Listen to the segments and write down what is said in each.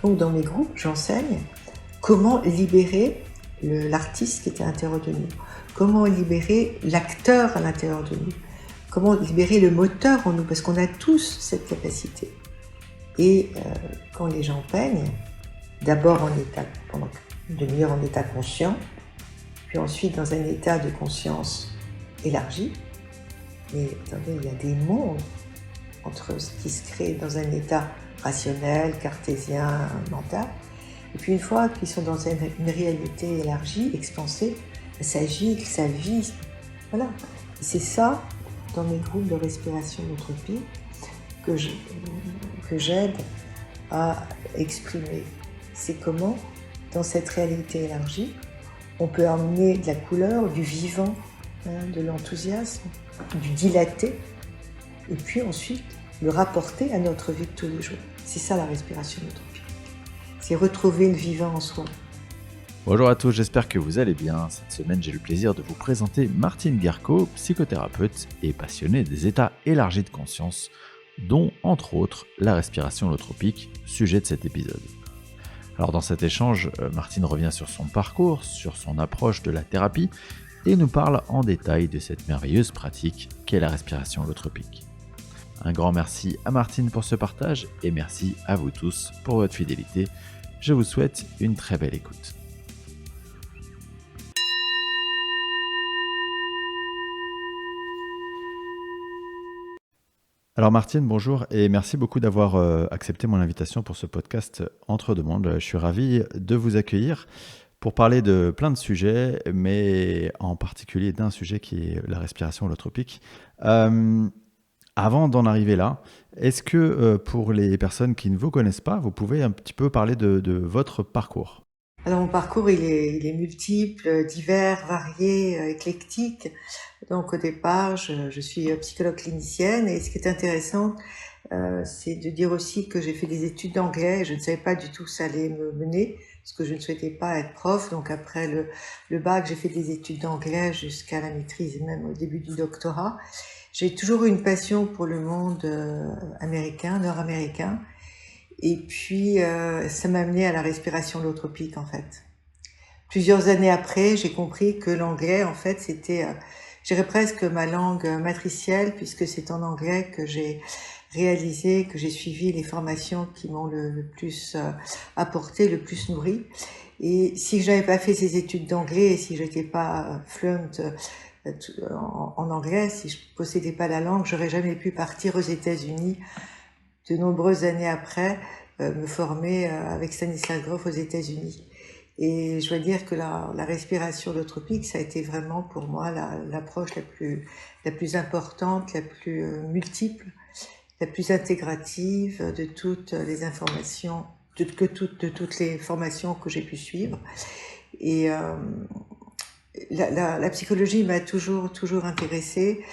Donc dans mes groupes, j'enseigne comment libérer l'artiste qui était à l'intérieur de nous, comment libérer l'acteur à l'intérieur de nous, comment libérer le moteur en nous, parce qu'on a tous cette capacité. Et quand les gens peignent, d'abord pendant une demi-heure en état conscient, puis ensuite dans un état de conscience élargi. Mais attendez, il y a des mondes entre ce qui se crée dans un état rationnel, cartésien, mental, et puis une fois qu'ils sont dans une réalité élargie, expansée, ça gît, ça vit. Voilà. Et c'est ça, dans mes groupes de respiration d'entropie, que j'aide à exprimer. C'est comment, dans cette réalité élargie, on peut amener de la couleur, du vivant, de l'enthousiasme, du dilaté, et puis ensuite le rapporter à notre vie de tous les jours. C'est ça la respiration d'entropie. C'est retrouver le vivant en soi. Bonjour à tous, j'espère que vous allez bien. Cette semaine, j'ai le plaisir de vous présenter Martine Guercot, psychothérapeute et passionnée des états élargis de conscience, dont, entre autres, la respiration holotropique, sujet de cet épisode. Alors dans cet échange, Martine revient sur son parcours, sur son approche de la thérapie, et nous parle en détail de cette merveilleuse pratique qu'est la respiration holotropique. Un grand merci à Martine pour ce partage, et merci à vous tous pour votre fidélité. Je vous souhaite une très belle écoute. Alors Martine, bonjour et merci beaucoup d'avoir accepté mon invitation pour ce podcast Entre deux mondes. Je suis ravi de vous accueillir pour parler de plein de sujets, mais en particulier d'un sujet qui est la respiration holotropique. Avant d'en arriver là, est-ce que pour les personnes qui ne vous connaissent pas, vous pouvez un petit peu parler de votre parcours ? Alors mon parcours, il est multiple, divers, varié, éclectique. Donc au départ, je suis psychologue clinicienne et ce qui est intéressant, c'est de dire aussi que j'ai fait des études d'anglais. Je ne savais pas du tout où ça allait me mener parce que je ne souhaitais pas être prof. Donc après le bac, j'ai fait des études d'anglais jusqu'à la maîtrise et même au début du doctorat. J'ai toujours eu une passion pour le monde américain, nord-américain. Et puis, ça m'a amené à la respiration holotropique, en fait. Plusieurs années après, j'ai compris que l'anglais, en fait, c'était, je dirais presque ma langue matricielle, puisque c'est en anglais que j'ai réalisé, que j'ai suivi les formations qui m'ont le plus apporté, le plus nourri. Et si je n'avais pas fait ces études d'anglais, et si j'étais pas fluent en anglais, si je possédais pas la langue, j'aurais jamais pu partir aux États-Unis de nombreuses années après, me former avec Stanislas Grof aux États-Unis. Et je dois dire que la respiration holotropique, ça a été vraiment pour moi l'approche la plus importante, la plus multiple, la plus intégrative de toutes les informations, de toutes les formations que j'ai pu suivre. Et la psychologie m'a toujours intéressée,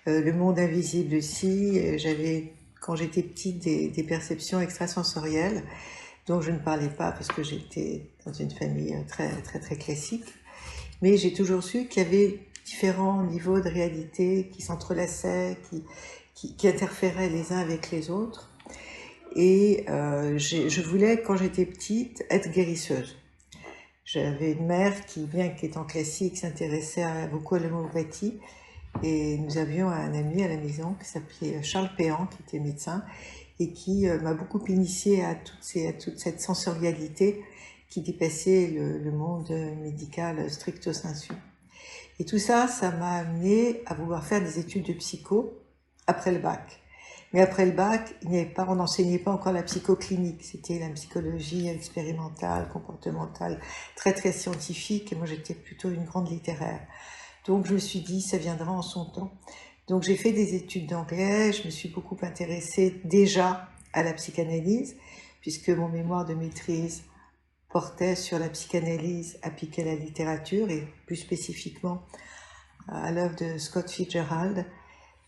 le monde invisible aussi. J'avais quand j'étais petite des perceptions extrasensorielles dont je ne parlais pas parce que j'étais dans une famille très classique. Mais j'ai toujours su qu'il y avait différents niveaux de réalité qui s'entrelaçaient, qui interféraient les uns avec les autres. Et je voulais, quand j'étais petite, être guérisseuse. J'avais une mère qui, bien qu'étant classique, s'intéressait beaucoup à l'homéopathie. Et nous avions un ami à la maison qui s'appelait Charles Péan, qui était médecin, et qui m'a beaucoup initiée à toute cette sensorialité qui dépassait le monde médical stricto sensu. Et tout ça, ça m'a amené à vouloir faire des études de psycho après le bac. Mais après le bac, on n'enseignait pas encore la psychoclinique. C'était la psychologie expérimentale, comportementale, très scientifique. Et moi, j'étais plutôt une grande littéraire. Donc je me suis dit, ça viendra en son temps. Donc j'ai fait des études d'anglais, je me suis beaucoup intéressée déjà à la psychanalyse, puisque mon mémoire de maîtrise portait sur la psychanalyse appliquée à la littérature, et plus spécifiquement à l'œuvre de Scott Fitzgerald.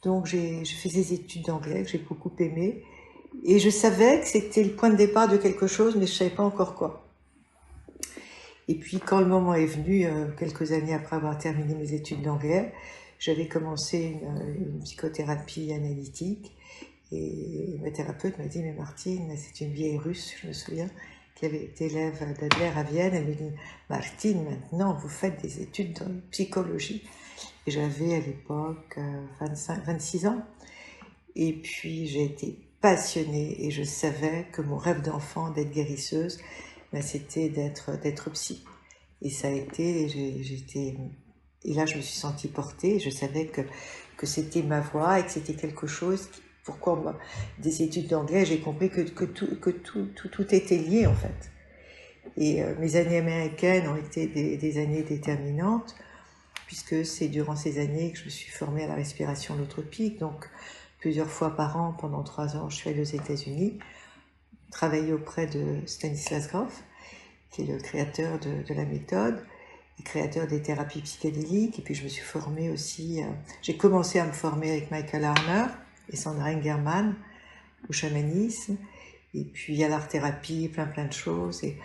Donc j'ai fait des études d'anglais que j'ai beaucoup aimées, et je savais que c'était le point de départ de quelque chose, mais je ne savais pas encore quoi. Et puis, quand le moment est venu, quelques années après avoir terminé mes études d'anglais, j'avais commencé une psychothérapie analytique. Et ma thérapeute m'a dit, mais Martine, c'est une vieille russe, je me souviens, qui avait été élève d'Adler à Vienne. Elle me dit, Martine, maintenant vous faites des études de psychologie. Et j'avais à l'époque 26 ans. Et puis j'ai été passionnée et je savais que mon rêve d'enfant d'être guérisseuse, ben, c'était d'être psy. Et ça a été, et là je me suis sentie portée, je savais que c'était ma voie et que c'était quelque chose, pourquoi des études d'anglais, j'ai compris que tout était lié en fait. Et mes années américaines ont été des années déterminantes, puisque c'est durant ces années que je me suis formée à la respiration holotropique, donc plusieurs fois par an, pendant 3 ans, je suis allée aux États-Unis, travailler auprès de Stanislas Grof, qui est le créateur de la méthode, et créateur des thérapies psychédéliques. Et puis je me suis formée aussi, j'ai commencé à me former avec Michael Harner et Sandra Engerman au chamanisme, et puis à l'art-thérapie, plein de choses. Et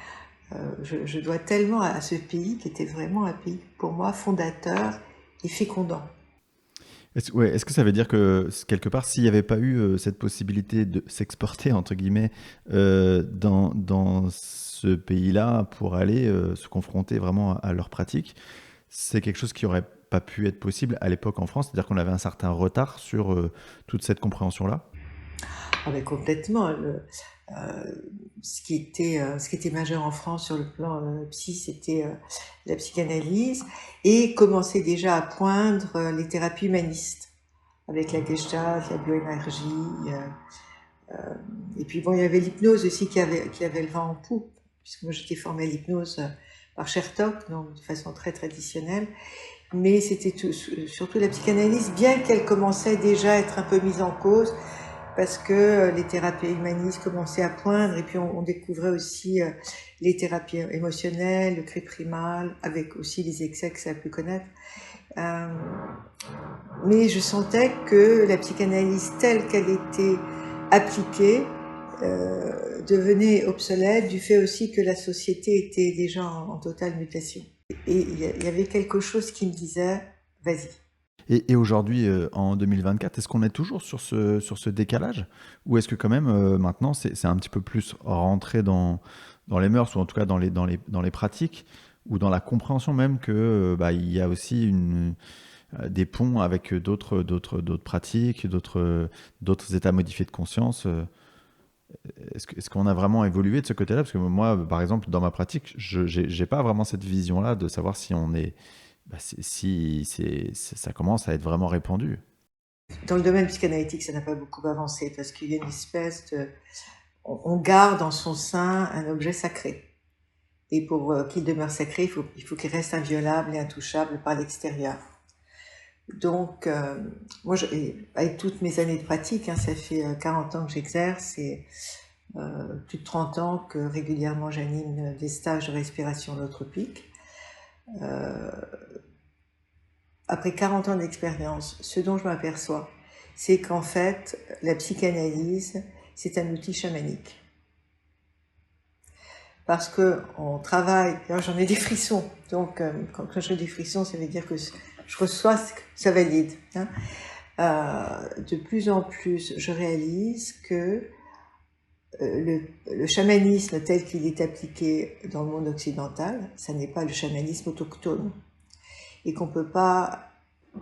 je dois tellement à ce pays qui était vraiment un pays, pour moi, fondateur et fécondant. Est-ce que ça veut dire que, quelque part, s'il n'y avait pas eu cette possibilité de s'exporter, entre guillemets, dans ce pays-là pour aller se confronter vraiment à leurs pratiques, c'est quelque chose qui n'aurait pas pu être possible à l'époque en France? C'est-à-dire qu'on avait un certain retard sur toute cette compréhension-là? Ah ben complètement. Ce qui était majeur en France sur le plan psy, c'était la psychanalyse, et commençait déjà à poindre les thérapies humanistes, avec la gestalt, la bioénergie. Et puis bon, il y avait l'hypnose aussi qui avait le vent en poupe, puisque moi j'étais formée à l'hypnose par Chertok, donc de façon très traditionnelle. Mais c'était surtout la psychanalyse, bien qu'elle commençait déjà à être un peu mise en cause, parce que les thérapies humanistes commençaient à poindre, et puis on découvrait aussi les thérapies émotionnelles, le cri primal, avec aussi les excès que ça a pu connaître. Mais je sentais que la psychanalyse telle qu'elle était appliquée devenait obsolète, du fait aussi que la société était déjà en totale mutation. Et il y avait quelque chose qui me disait, vas-y. Et aujourd'hui, en 2024, est-ce qu'on est toujours sur ce décalage? Ou est-ce que quand même, maintenant, c'est un petit peu plus rentré dans les mœurs, ou en tout cas dans les pratiques, ou dans la compréhension même que il y a aussi des ponts avec d'autres pratiques, d'autres états modifiés de conscience? Est-ce qu'on a vraiment évolué de ce côté-là? Parce que moi, par exemple, dans ma pratique, je n'ai pas vraiment cette vision-là de savoir si on est, ça commence à être vraiment répandu. Dans le domaine psychanalytique, ça n'a pas beaucoup avancé, parce qu'il y a une espèce de... On garde en son sein un objet sacré. Et pour qu'il demeure sacré, il faut qu'il reste inviolable et intouchable par l'extérieur. Donc, moi, avec toutes mes années de pratique, hein, ça fait 40 ans que j'exerce, et plus de 30 ans que régulièrement j'anime des stages de respiration holotropique. Après 40 ans d'expérience, ce dont je m'aperçois, c'est qu'en fait, la psychanalyse, c'est un outil chamanique. Parce qu'on travaille, j'en ai des frissons, donc quand j'ai des frissons, ça veut dire que je reçois, ça valide. Hein. De plus en plus, je réalise que le chamanisme tel qu'il est appliqué dans le monde occidental, ça n'est pas le chamanisme autochtone. Et qu'on peut pas,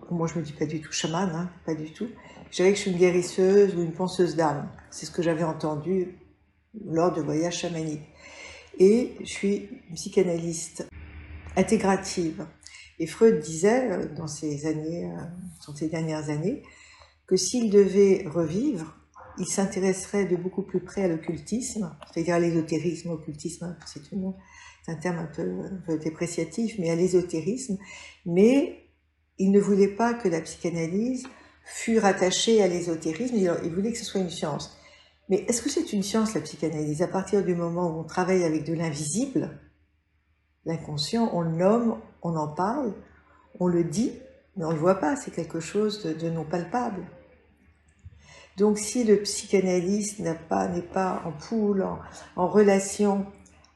moi je me dis pas du tout chaman, hein, pas du tout. Je dirais que je suis une guérisseuse ou une penseuse d'âme. C'est ce que j'avais entendu lors de voyages chamaniques. Et je suis une psychanalyste intégrative. Et Freud disait, dans ces dernières années, que s'il devait revivre, il s'intéresserait de beaucoup plus près à l'occultisme, c'est-à-dire à l'ésotérisme, occultisme, c'est un terme un peu dépréciatif, mais à l'ésotérisme. Mais il ne voulait pas que la psychanalyse fût rattachée à l'ésotérisme, il voulait que ce soit une science. Mais est-ce que c'est une science, la psychanalyse? À partir du moment où on travaille avec de l'invisible, l'inconscient, on le nomme, on en parle, on le dit, mais on ne le voit pas, c'est quelque chose de non palpable. Donc si le psychanalyste n'est pas en poule, en relation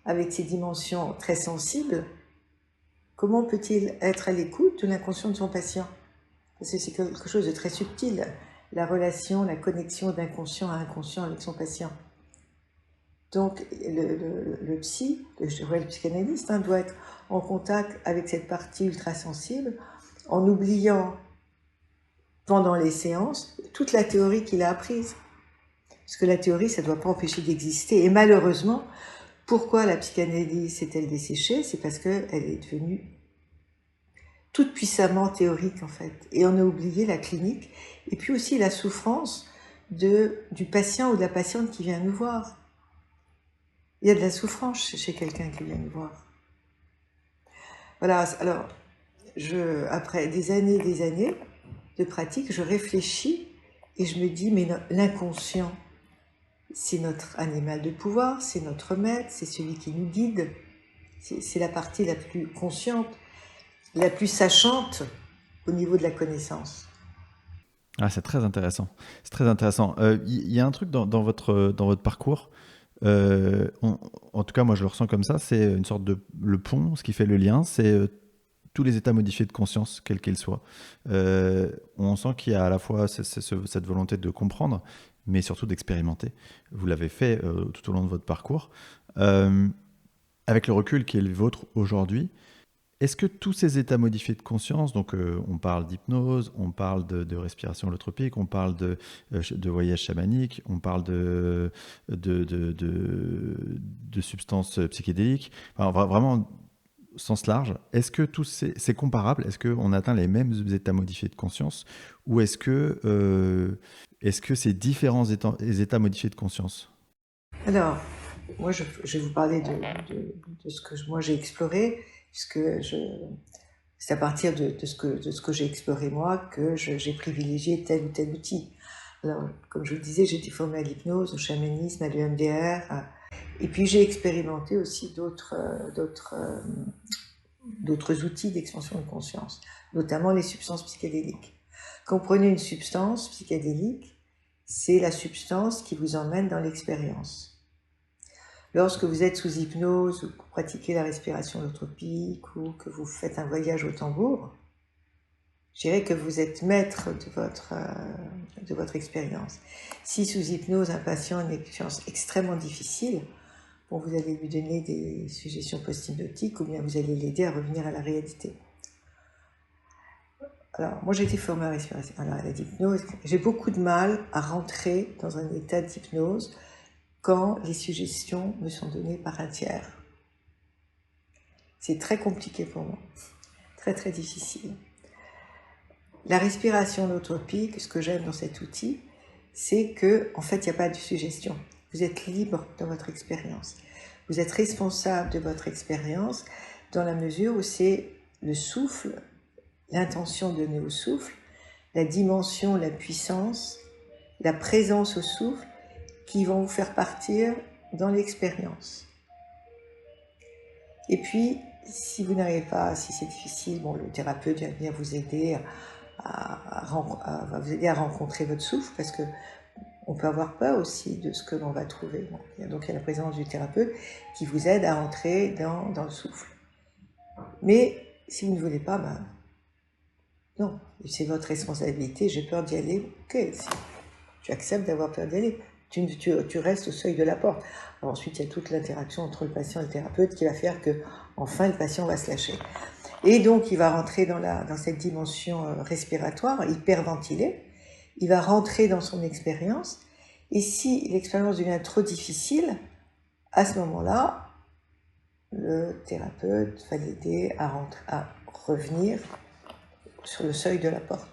avec ces dimensions très sensibles, comment peut-il être à l'écoute de l'inconscient de son patient? Parce que c'est quelque chose de très subtil, la relation, la connexion d'inconscient à inconscient avec son patient. Donc le psy, le psychanalyste, hein, doit être en contact avec cette partie ultra-sensible en oubliant pendant les séances toute la théorie qu'il a apprise. Parce que la théorie, ça ne doit pas empêcher d'exister. Et malheureusement, pourquoi la psychanalyse s'est-elle desséchée? C'est parce qu'elle est devenue toute puissamment théorique, en fait. Et on a oublié la clinique, et puis aussi la souffrance du patient ou de la patiente qui vient nous voir. Il y a de la souffrance chez quelqu'un qui vient nous voir. Voilà, alors, après des années de pratique, je réfléchis et je me dis, mais l'inconscient, c'est notre animal de pouvoir, c'est notre maître, c'est celui qui nous guide, c'est la partie la plus consciente, la plus sachante au niveau de la connaissance. Ah, c'est très intéressant. C'est très intéressant. Il y a un truc dans votre parcours. En tout cas, moi, je le ressens comme ça. C'est une sorte le pont, ce qui fait le lien, c'est tous les états modifiés de conscience, quels qu'ils soient. On sent qu'il y a à la fois cette volonté de comprendre, mais surtout d'expérimenter. Vous l'avez fait tout au long de votre parcours. Avec le recul qui est le vôtre aujourd'hui, est-ce que tous ces états modifiés de conscience, donc on parle d'hypnose, on parle de respiration holotropique, on parle de voyage chamanique, on parle de substances psychédéliques, enfin, vraiment sens large, est-ce que c'est comparable? Est-ce qu'on atteint les mêmes états modifiés de conscience? Ou est-ce que c'est différents états modifiés de conscience? Alors, moi, je vais vous parler de ce que moi j'ai exploré, puisque c'est à partir de ce que j'ai exploré moi que j'ai privilégié tel ou tel outil. Alors, comme je vous le disais, j'ai été formée à l'hypnose, au chamanisme, à l'EMDR, et puis j'ai expérimenté aussi d'autres outils d'expansion de conscience, notamment les substances psychédéliques. Quand vous prenez une substance psychédélique, c'est la substance qui vous emmène dans l'expérience. Lorsque vous êtes sous hypnose, ou que vous pratiquez la respiration holotropique, ou que vous faites un voyage au tambour, je dirais que vous êtes maître de votre expérience. Si sous hypnose, un patient a une expérience extrêmement difficile, bon, vous allez lui donner des suggestions post-hypnotiques, ou bien vous allez l'aider à revenir à la réalité. Alors, moi j'ai été formée à l'hypnose, j'ai beaucoup de mal à rentrer dans un état d'hypnose quand les suggestions me sont données par un tiers. C'est très compliqué pour moi, très très difficile. La respiration holotropique, ce que j'aime dans cet outil, c'est que en fait il n'y a pas de suggestion. Vous êtes libre dans votre expérience. Vous êtes responsable de votre expérience dans la mesure où c'est le souffle, l'intention donnée au souffle, la dimension, la puissance, la présence au souffle qui vont vous faire partir dans l'expérience. Et puis, si vous n'arrivez pas, si c'est difficile, bon, le thérapeute va venir vous aider va vous aider à rencontrer votre souffle, parce que on peut avoir peur aussi de ce que l'on va trouver. Donc il y a la présence du thérapeute qui vous aide à entrer dans le souffle. Mais si vous ne voulez pas, ben, non, c'est votre responsabilité, j'ai peur d'y aller, ok, tu acceptes d'avoir peur d'y aller. Tu restes au seuil de la porte. Alors ensuite, il y a toute l'interaction entre le patient et le thérapeute qui va faire que, enfin, le patient va se lâcher. Et donc, il va rentrer dans cette dimension respiratoire, hyperventilée. Il va rentrer dans son expérience. Et si l'expérience devient trop difficile, à ce moment-là, le thérapeute va l'aider à revenir sur le seuil de la porte.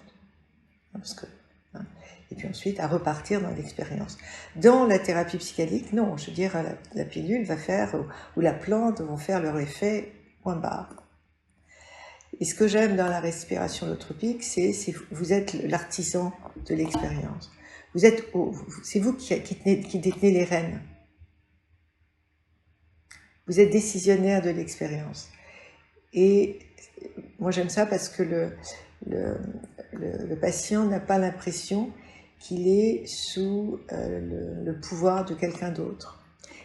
Parce que, et puis ensuite à repartir dans l'expérience. Dans la thérapie psychédélique, non, je veux dire, la pilule va faire, ou la plante vont faire leur effet point barre. Et ce que j'aime dans la respiration holotropique, c'est vous êtes l'artisan de l'expérience. C'est vous qui détenez les rênes. Vous êtes décisionnaire de l'expérience. Et moi j'aime ça parce que le patient n'a pas l'impression qu'il est sous le pouvoir de quelqu'un d'autre.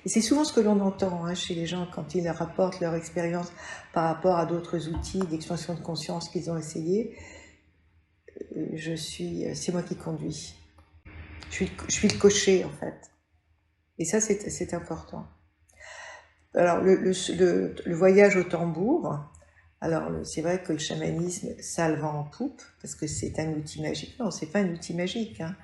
Et c'est souvent ce que l'on entend chez les gens quand ils rapportent leur expérience par rapport à d'autres outils d'expansion de conscience qu'ils ont essayé. C'est moi qui conduis. Je suis le cocher en fait. Et ça, c'est important. Alors, le voyage au tambour, alors c'est vrai que le chamanisme, ça le vend en poupe, parce que c'est un outil magique. Non, c'est pas un outil magique, hein.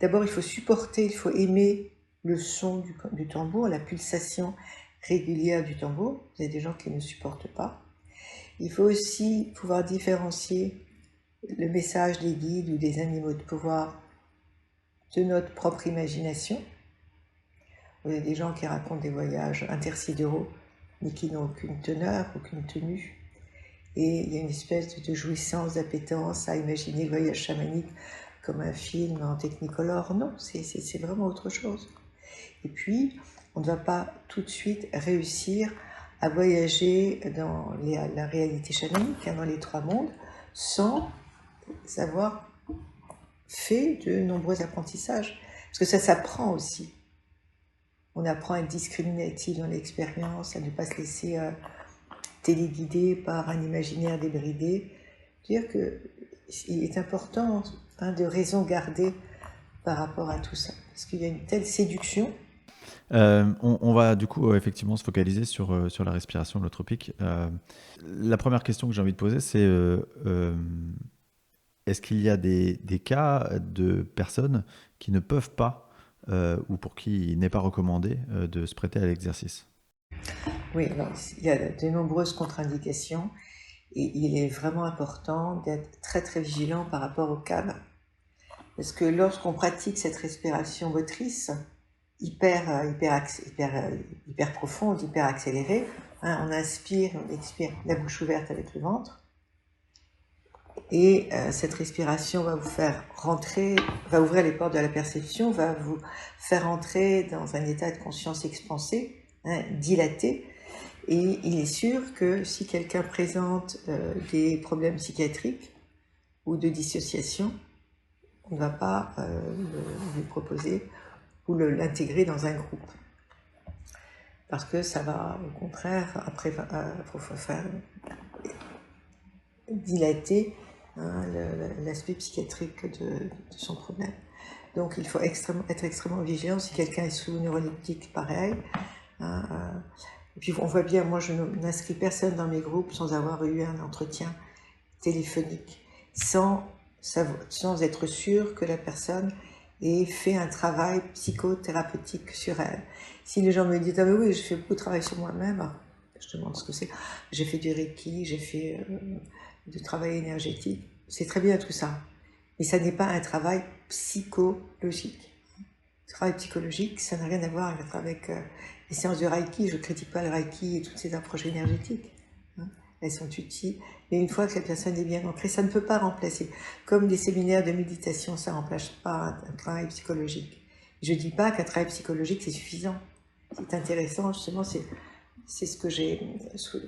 D'abord, il faut supporter, il faut aimer le son du tambour, la pulsation régulière du tambour. Il y a des gens qui ne supportent pas. Il faut aussi pouvoir différencier le message des guides ou des animaux de pouvoir de notre propre imagination. Il y a des gens qui racontent des voyages intersidéraux, mais qui n'ont aucune teneur, aucune tenue. Et il y a une espèce de jouissance, d'appétence à imaginer le voyage chamanique comme un film en technicolor. Non, c'est vraiment autre chose. Et puis, on ne va pas tout de suite réussir à voyager dans la réalité chamanique, dans les trois mondes, sans avoir fait de nombreux apprentissages. Parce que ça s'apprend aussi. On apprend à être discriminatif dans l'expérience, à ne pas se laisser téléguider par un imaginaire débridé. Dire qu'il est important de raison garder par rapport à tout ça. Parce qu'il y a une telle séduction. On va du coup effectivement se focaliser sur la respiration holotropique. La première question que j'ai envie de poser, c'est est-ce qu'il y a des cas de personnes qui ne peuvent pas ou pour qui il n'est pas recommandé de se prêter à l'exercice? Oui, alors, il y a de nombreuses contre-indications et il est vraiment important d'être très très vigilant par rapport au cadre. Parce que lorsqu'on pratique cette respiration motrice, hyper profonde, hyper accélérée, hein, on inspire, on expire la bouche ouverte avec le ventre, et cette respiration va vous faire rentrer, va ouvrir les portes de la perception, va vous faire entrer dans un état de conscience expansé, hein, dilaté. Et il est sûr que si quelqu'un présente des problèmes psychiatriques ou de dissociation, on ne va pas lui proposer ou l'intégrer dans un groupe. Parce que ça va, au contraire, après, faire dilater, hein, l'aspect psychiatrique de son problème. Donc il faut être extrêmement vigilant si quelqu'un est sous neuroleptique pareil. Hein, et puis on voit bien, moi je n'inscris personne dans mes groupes sans avoir eu un entretien téléphonique, sans être sûr que la personne ait fait un travail psychothérapeutique sur elle. Si les gens me disent « Ah oui, je fais beaucoup de travail sur moi-même », je demande ce que c'est. J'ai fait du Reiki, j'ai fait du travail énergétique. C'est très bien tout ça. Mais ça n'est pas un travail psychologique. Le travail psychologique, ça n'a rien à voir avec les séances de Reiki. Je ne critique pas le Reiki et toutes ces approches énergétiques. Hein. Elles sont utiles. Mais une fois que la personne est bien ancrée, ça ne peut pas remplacer. Comme les séminaires de méditation, ça ne remplace pas un travail psychologique. Je ne dis pas qu'un travail psychologique, c'est suffisant. C'est intéressant, justement, c'est ce que j'ai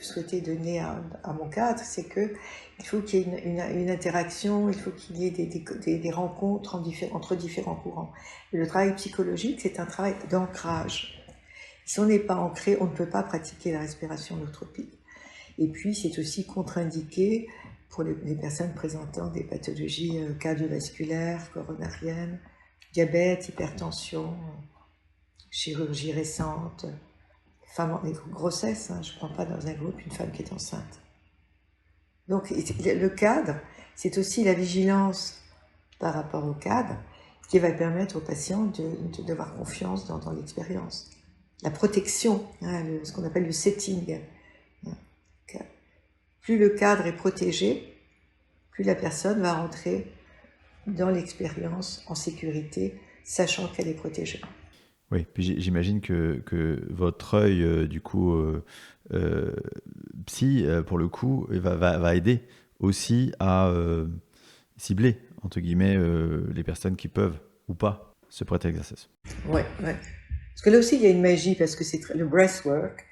souhaité donner à mon cadre, c'est qu'il faut qu'il y ait une interaction, il faut qu'il y ait des rencontres entre différents courants. Et le travail psychologique, c'est un travail d'ancrage. Si on n'est pas ancré, on ne peut pas pratiquer la respiration holotropique. Et puis, c'est aussi contre-indiqué pour les personnes présentant des pathologies cardiovasculaires, coronariennes, diabète, hypertension, chirurgie récente, femme en grossesse, hein, je ne prends pas dans un groupe une femme qui est enceinte. Donc le cadre, c'est aussi la vigilance par rapport au cadre qui va permettre aux patients d'avoir confiance dans l'expérience. La protection, hein, ce qu'on appelle le setting. Plus le cadre est protégé, plus la personne va rentrer dans l'expérience en sécurité, sachant qu'elle est protégée. Oui, puis j'imagine que votre œil, du coup, psy, pour le coup, va aider aussi à cibler, entre guillemets, les personnes qui peuvent ou pas se prêter à l'exercice. Ouais. Parce que là aussi, il y a une magie, parce que c'est le breathwork,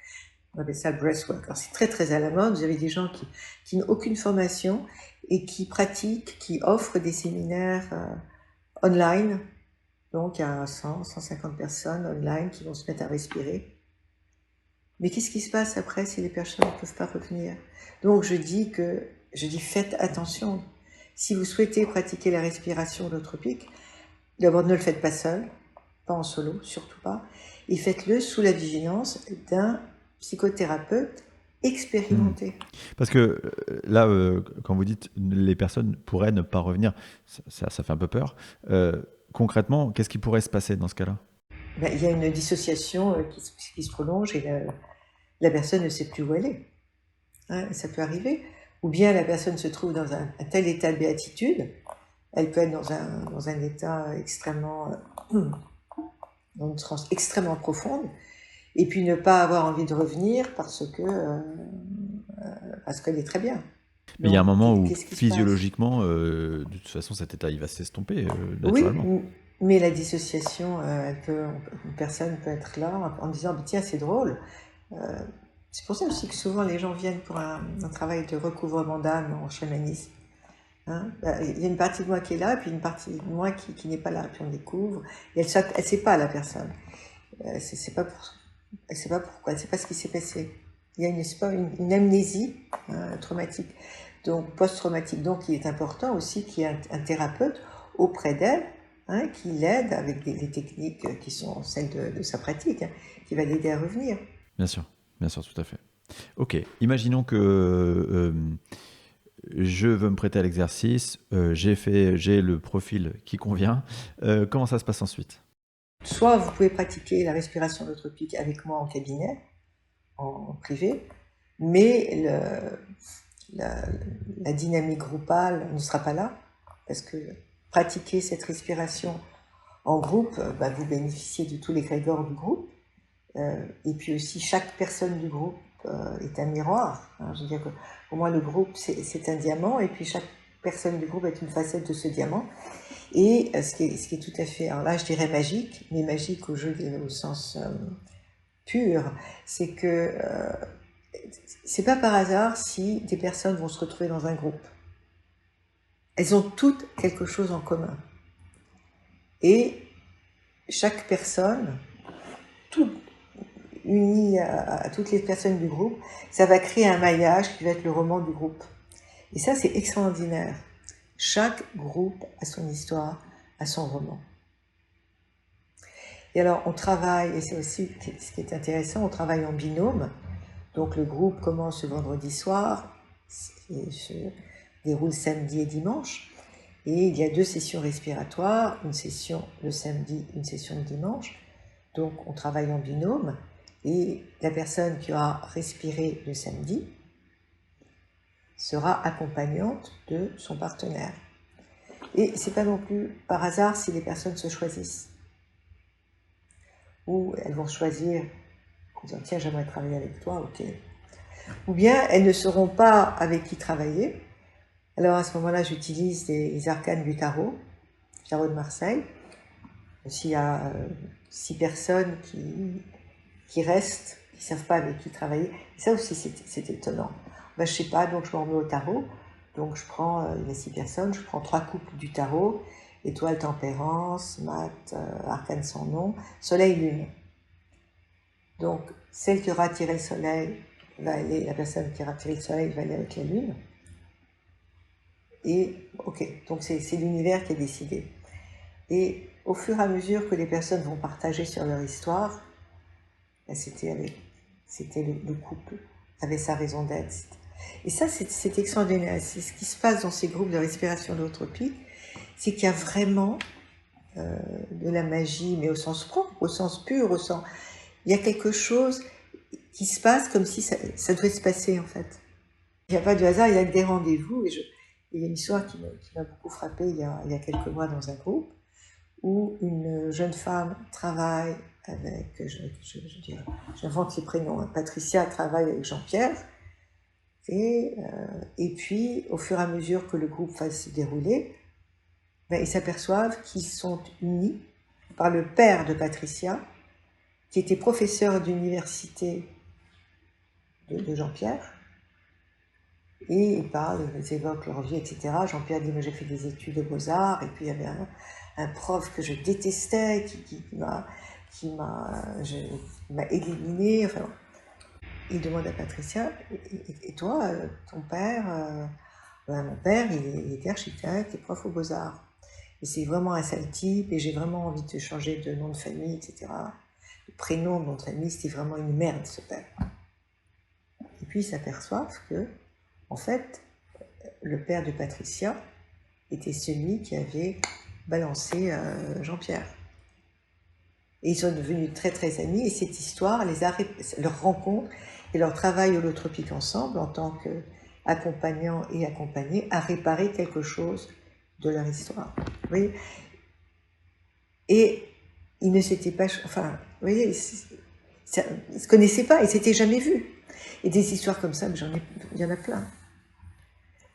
on appelle ça le breathwork. Alors c'est très très à la mode, vous avez des gens qui n'ont aucune formation et qui pratiquent, qui offrent des séminaires online. Donc il y a 100, 150 personnes online qui vont se mettre à respirer. Mais qu'est-ce qui se passe après si les personnes ne peuvent pas revenir? Donc je dis faites attention. Si vous souhaitez pratiquer la respiration holotropique, d'abord ne le faites pas seul, pas en solo, surtout pas. et faites-le sous la vigilance d'un psychothérapeute expérimenté. Parce que là, quand vous dites les personnes pourraient ne pas revenir, ça fait un peu peur. Concrètement, qu'est-ce qui pourrait se passer dans ce cas-là? Ben, il y a une dissociation qui se prolonge et la personne ne sait plus où elle est. Hein, ça peut arriver. Ou bien la personne se trouve dans un tel état de béatitude, elle peut être dans un état extrêmement, dans une transe extrêmement profonde, et puis ne pas avoir envie de revenir parce qu'elle est très bien. Mais il y a un Donc, moment où qu'est-ce qui se passe? physiologiquement, de toute façon, cet état, il va s'estomper Oui, naturellement. mais la dissociation, une personne peut être là en disant, tiens, c'est drôle. C'est pour ça aussi que souvent les gens viennent pour un travail de recouvrement d'âme en chamanisme. Hein, il y a une partie de moi qui est là, puis une partie de moi qui n'est pas là, puis on découvre. Et elle ne sait pas, la personne. Elle ne sait pas pourquoi, elle ne sait pas ce qui s'est passé. Il y a une amnésie traumatique, donc post-traumatique. Donc il est important aussi qu'il y ait un thérapeute auprès d'elle, qui l'aide avec des techniques qui sont celles de sa pratique, qui va l'aider à revenir. Bien sûr, tout à fait. Ok, imaginons que je veux me prêter à l'exercice, j'ai le profil qui convient. Comment ça se passe ensuite? Soit vous pouvez pratiquer la respiration holotropique avec moi en cabinet, en privé, mais la dynamique groupale ne sera pas là, parce que pratiquer cette respiration en groupe, vous bénéficiez de tous les grégores du groupe, et puis aussi chaque personne du groupe est un miroir. Je veux dire que pour moi le groupe c'est un diamant, et puis chaque personne du groupe est une facette de ce diamant. Et ce qui est tout à fait, alors là je dirais magique, mais magique au sens pur, c'est que c'est pas par hasard si des personnes vont se retrouver dans un groupe. Elles ont toutes quelque chose en commun. Et chaque personne, tout unie à toutes les personnes du groupe, ça va créer un maillage qui va être le roman du groupe. Et ça, c'est extraordinaire. Chaque groupe a son histoire, a son roman. Et alors, on travaille, et c'est aussi ce qui est intéressant, on travaille en binôme. Donc, le groupe commence le vendredi soir et se déroule samedi et dimanche. Et il y a 2 sessions respiratoires, une session le samedi, une session le dimanche. Donc, on travaille en binôme. Et la personne qui aura respiré le samedi sera accompagnante de son partenaire. Et c'est pas non plus par hasard si les personnes se choisissent. Ou elles vont choisir en disant tiens, j'aimerais travailler avec toi, ok. Ou bien elles ne sauront pas avec qui travailler. Alors à ce moment-là, j'utilise les arcanes du tarot de Marseille. S'il y a 6 personnes qui restent, qui ne savent pas avec qui travailler, ça aussi c'est étonnant. Je ne sais pas, donc je m'en remets au tarot. Donc je prends les 6 personnes, je prends 3 couples du tarot, étoile, tempérance, mat, arcane sans nom, soleil, lune. Donc celle qui aura tiré le soleil va aller, la personne qui aura tiré le soleil va aller avec la lune. Et ok, donc c'est l'univers qui est décidé. Et au fur et à mesure que les personnes vont partager sur leur histoire, c'était le couple avait sa raison d'être. Et ça, c'est extraordinaire. C'est ce qui se passe dans ces groupes de respiration holotropique, c'est qu'il y a vraiment de la magie, mais au sens propre, au sens pur, il y a quelque chose qui se passe comme si ça devait se passer en fait. Il n'y a pas de hasard, il y a que des rendez-vous. Et il y a une histoire qui m'a beaucoup frappée il y a quelques mois dans un groupe où une jeune femme travaille avec, j'invente les prénoms, Patricia travaille avec Jean-Pierre, et puis au fur et à mesure que le groupe va se dérouler, ils s'aperçoivent qu'ils sont unis par le père de Patricia, qui était professeur d'université de Jean-Pierre, et ils parlent, ils évoquent leur vie, etc. Jean-Pierre dit, mais j'ai fait des études de beaux-arts, et puis il y avait un prof que je détestais, qui m'a éliminé. Enfin, il demande à Patricia, et toi, ton père, mon père, il était architecte et prof aux beaux-arts. Et c'est vraiment un sale type, et j'ai vraiment envie de changer de nom de famille, etc. le prénom de notre famille, c'était vraiment une merde, ce père. Et puis ils s'aperçoivent que, en fait, le père de Patricia était celui qui avait balancé Jean-Pierre. Et ils sont devenus très très amis, et cette histoire, leur rencontre et leur travail holotropique ensemble, en tant qu'accompagnants et accompagnés, a réparé quelque chose de leur histoire. Vous voyez ? Et ils ne s'étaient pas... Enfin, vous voyez, ils ne se connaissaient pas, ils ne s'étaient jamais vus. Et des histoires comme ça, il y en a plein.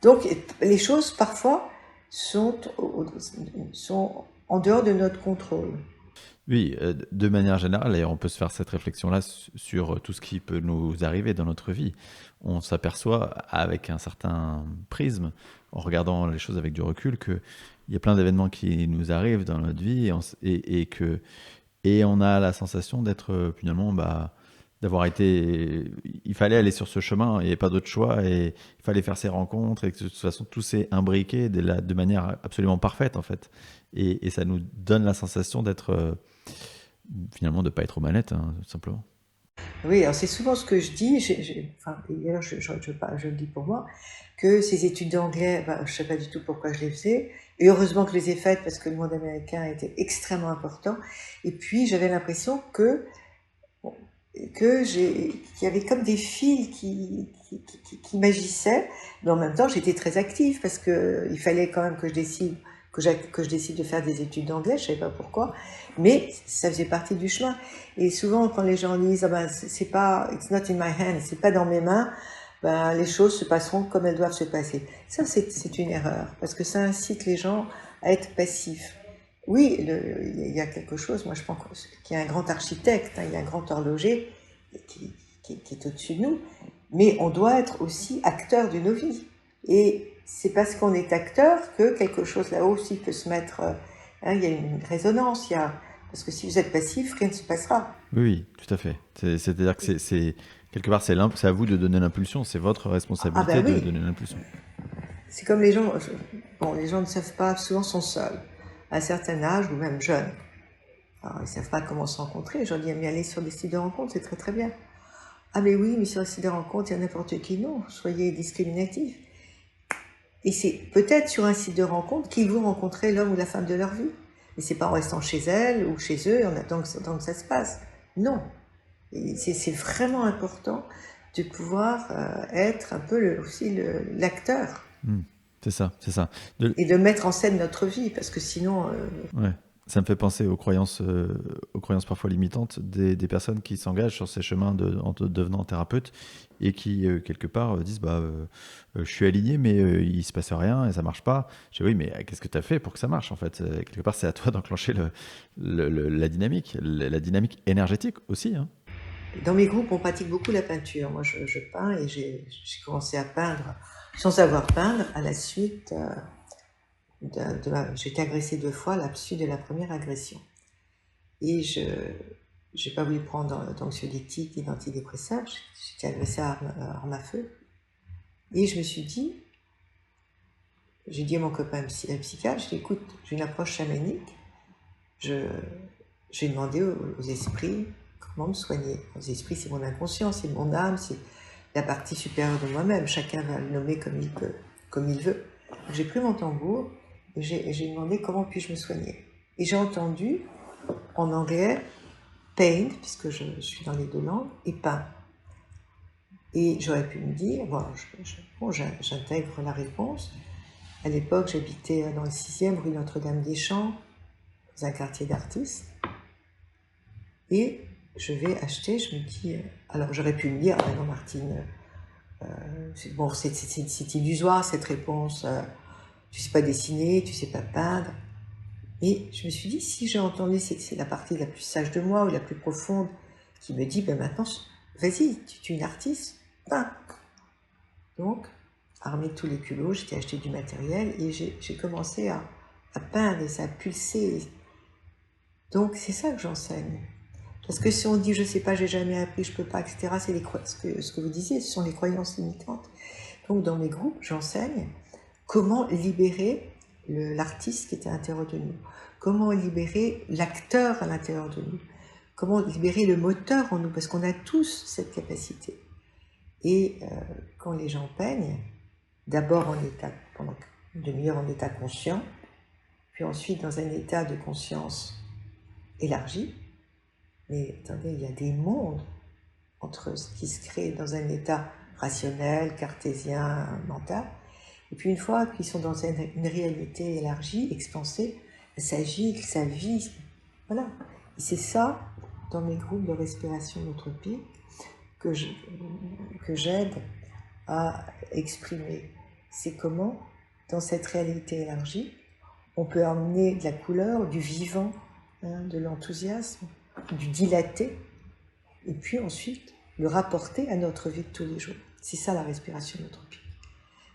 Donc, les choses, parfois, sont en dehors de notre contrôle. Oui, de manière générale, et on peut se faire cette réflexion-là sur tout ce qui peut nous arriver dans notre vie. On s'aperçoit avec un certain prisme, en regardant les choses avec du recul, qu'il y a plein d'événements qui nous arrivent dans notre vie et on a la sensation d'être finalement, d'avoir été... Il fallait aller sur ce chemin, il n'y avait pas d'autre choix, et il fallait faire ces rencontres, et que de toute façon, tout s'est imbriqué de manière absolument parfaite, en fait. Et ça nous donne la sensation d'être... finalement, de ne pas être aux manettes, hein, tout simplement. Oui, alors c'est souvent ce que je dis, d'ailleurs je le dis pour moi, que ces études d'anglais, je ne sais pas du tout pourquoi je les faisais, et heureusement que je les ai faites parce que le monde américain était extrêmement important, et puis j'avais l'impression qu'il y avait comme des fils qui m'agissaient, mais en même temps j'étais très active parce qu'il fallait quand même que je décide de faire des études d'anglais, je ne savais pas pourquoi, mais ça faisait partie du chemin. Et souvent, quand les gens disent c'est pas, it's not in my hand, c'est pas dans mes mains, les choses se passeront comme elles doivent se passer. Ça, c'est une erreur, parce que ça incite les gens à être passifs. Oui, il y a quelque chose, moi je pense qu'il y a un grand architecte, il y a un grand horloger qui est au-dessus de nous, mais on doit être aussi acteur de nos vies. Et c'est parce qu'on est acteur que quelque chose là-haut aussi peut se mettre... il y a une résonance, parce que si vous êtes passif, rien ne se passera. Oui, tout à fait. C'est-à-dire que quelque part, c'est à vous de donner l'impulsion, c'est votre responsabilité de donner l'impulsion. C'est comme les gens... les gens ne savent pas, souvent sont seuls, à un certain âge, ou même jeunes. Alors, ils ne savent pas comment se rencontrer. Je leur dis, mais aller sur des sites de rencontres, c'est très très bien. Ah mais oui, mais sur les sites de rencontres, il y a n'importe qui. Non, soyez discriminatifs. Et c'est peut-être sur un site de rencontre qu'ils vont rencontrer l'homme ou la femme de leur vie. Mais c'est pas en restant chez elle ou chez eux en attendant que ça se passe. Non. C'est vraiment important de pouvoir être un peu aussi l'acteur. C'est ça. Et de mettre en scène notre vie, parce que sinon... Ouais. Ça me fait penser aux croyances parfois limitantes des personnes qui s'engagent sur ces chemins en devenant thérapeute et qui, quelque part, disent je suis aligné, mais il ne se passe rien et ça ne marche pas. Je dis oui, mais qu'est-ce que tu as fait pour que ça marche en fait? Quelque part, c'est à toi d'enclencher la dynamique énergétique aussi. Hein. Dans mes groupes, on pratique beaucoup la peinture. Moi, je peins et j'ai commencé à peindre sans savoir peindre à la suite... j'ai été agressée 2 fois, l'absus de la première agression. Et je n'ai pas voulu prendre d'anxiolytiques ni d'antidépresseurs, j'étais agressée à arme à feu. Et je me suis dit, j'ai dit à mon copain psychiatre, je lui ai dit, écoute, j'ai une approche chamanique, j'ai demandé aux esprits comment me soigner. Les esprits, c'est mon inconscient, c'est mon âme, c'est la partie supérieure de moi-même, chacun va le nommer comme il veut. J'ai pris mon tambour, et j'ai demandé comment puis-je me soigner. Et j'ai entendu, en anglais, pain, puisque je suis dans les 2 langues, et pain. Et j'aurais pu me dire, j'intègre la réponse. À l'époque, j'habitais dans le 6e, rue Notre-Dame-des-Champs, dans un quartier d'artistes. Et je vais acheter, je me dis... alors j'aurais pu me dire, non Martine, c'est illusoire cette réponse... tu sais pas dessiner, tu sais pas peindre. Et je me suis dit, si j'ai entendu, c'est la partie la plus sage de moi ou la plus profonde qui me dit, maintenant, vas-y, tu es une artiste, peins. Donc, armée de tous les culots, j'étais acheté du matériel et j'ai commencé à peindre et ça a pulsé. Donc, c'est ça que j'enseigne. Parce que si on dit, je sais pas, j'ai jamais appris, je peux pas, etc., c'est ce que vous disiez, ce sont les croyances limitantes. Donc, dans mes groupes, j'enseigne comment libérer l'artiste qui était à l'intérieur de nous, comment libérer l'acteur à l'intérieur de nous, comment libérer le moteur en nous, parce qu'on a tous cette capacité. Et quand les gens peignent, d'abord pendant une demi-heure en état conscient, puis ensuite dans un état de conscience élargi. Mais attendez, il y a des mondes entre ce qui se crée dans un état rationnel, cartésien, mental, et puis une fois qu'ils sont dans une réalité élargie, expansée, ça agit, ça vit. Voilà. Et c'est ça, dans mes groupes de respiration notropique, que j'aide à exprimer. C'est comment, dans cette réalité élargie, on peut amener de la couleur, du vivant, de l'enthousiasme, du dilaté, et puis ensuite le rapporter à notre vie de tous les jours. C'est ça la respiration notropique.